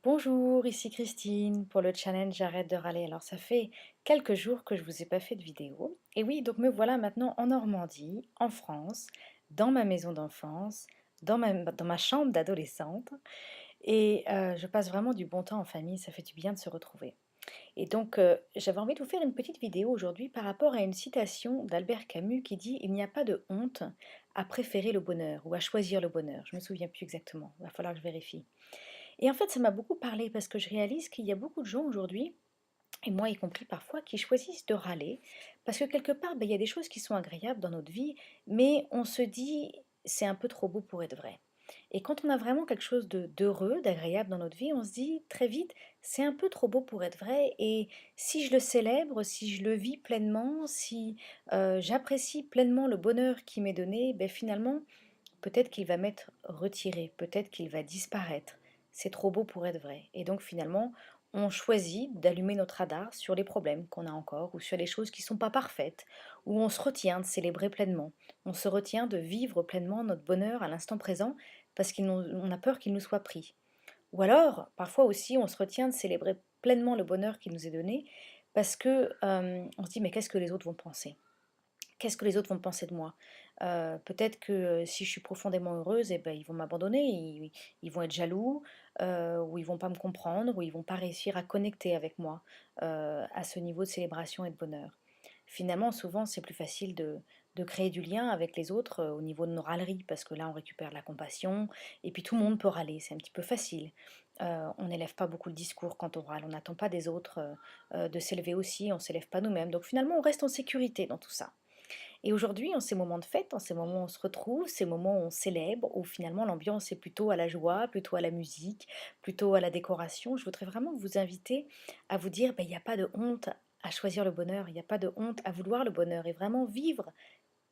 Bonjour, ici Christine pour le challenge J'arrête de râler. Alors ça fait quelques jours que je vous ai pas fait de vidéo. Et oui, donc me voilà maintenant en Normandie, en France, dans ma maison d'enfance, dans ma chambre d'adolescente. Et je passe vraiment du bon temps en famille, ça fait du bien de se retrouver. Et donc j'avais envie de vous faire une petite vidéo aujourd'hui par rapport à une citation d'Albert Camus qui dit: «Il n'y a pas de honte à préférer le bonheur ou à choisir le bonheur». Je me souviens plus exactement, il va falloir que je vérifie. Et en fait, ça m'a beaucoup parlé parce que je réalise qu'il y a beaucoup de gens aujourd'hui, et moi y compris parfois, qui choisissent de râler parce que quelque part, ben, il y a des choses qui sont agréables dans notre vie, mais on se dit c'est un peu trop beau pour être vrai. Et quand on a vraiment quelque chose d'heureux, d'agréable dans notre vie, on se dit très vite c'est un peu trop beau pour être vrai. Et si je le célèbre, si je le vis pleinement, si j'apprécie pleinement le bonheur qui m'est donné, ben finalement peut-être qu'il va m'être retiré, peut-être qu'il va disparaître. C'est trop beau pour être vrai. Et donc finalement, on choisit d'allumer notre radar sur les problèmes qu'on a encore ou sur les choses qui ne sont pas parfaites, où on se retient de célébrer pleinement. On se retient de vivre pleinement notre bonheur à l'instant présent parce qu'on a peur qu'il nous soit pris. Ou alors, parfois aussi, on se retient de célébrer pleinement le bonheur qui nous est donné parce que on se dit mais qu'est-ce que les autres vont penser? Qu'est-ce que les autres vont penser de moi? Peut-être que, si je suis profondément heureuse et ben, ils vont m'abandonner, ils vont être jaloux, ou ils vont pas me comprendre, ou ils vont pas réussir à connecter avec moi, à ce niveau de célébration et de bonheur. Finalement, souvent, c'est plus facile de créer du lien avec les autres, au niveau de nos râleries, parce que là, on récupère de la compassion et puis tout le monde peut râler, c'est un petit peu facile. On n'élève pas beaucoup le discours quand on râle, on n'attend pas des autres, de s'élever aussi, on s'élève pas nous-mêmes. Donc finalement, on reste en sécurité dans tout ça. Et aujourd'hui, en ces moments de fête, en ces moments où on se retrouve, ces moments où on célèbre, où finalement l'ambiance est plutôt à la joie, plutôt à la musique, plutôt à la décoration, je voudrais vraiment vous inviter à vous dire, ben, il n'y a pas de honte à choisir le bonheur, il n'y a pas de honte à vouloir le bonheur et vraiment vivre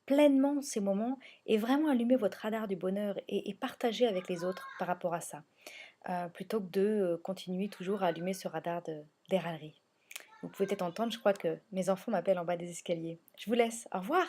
pleinement ces moments et vraiment allumer votre radar du bonheur et partager avec les autres par rapport à ça, plutôt que de continuer toujours à allumer ce radar des râleries. Vous pouvez peut-être entendre, je crois que mes enfants m'appellent en bas des escaliers. Je vous laisse, au revoir.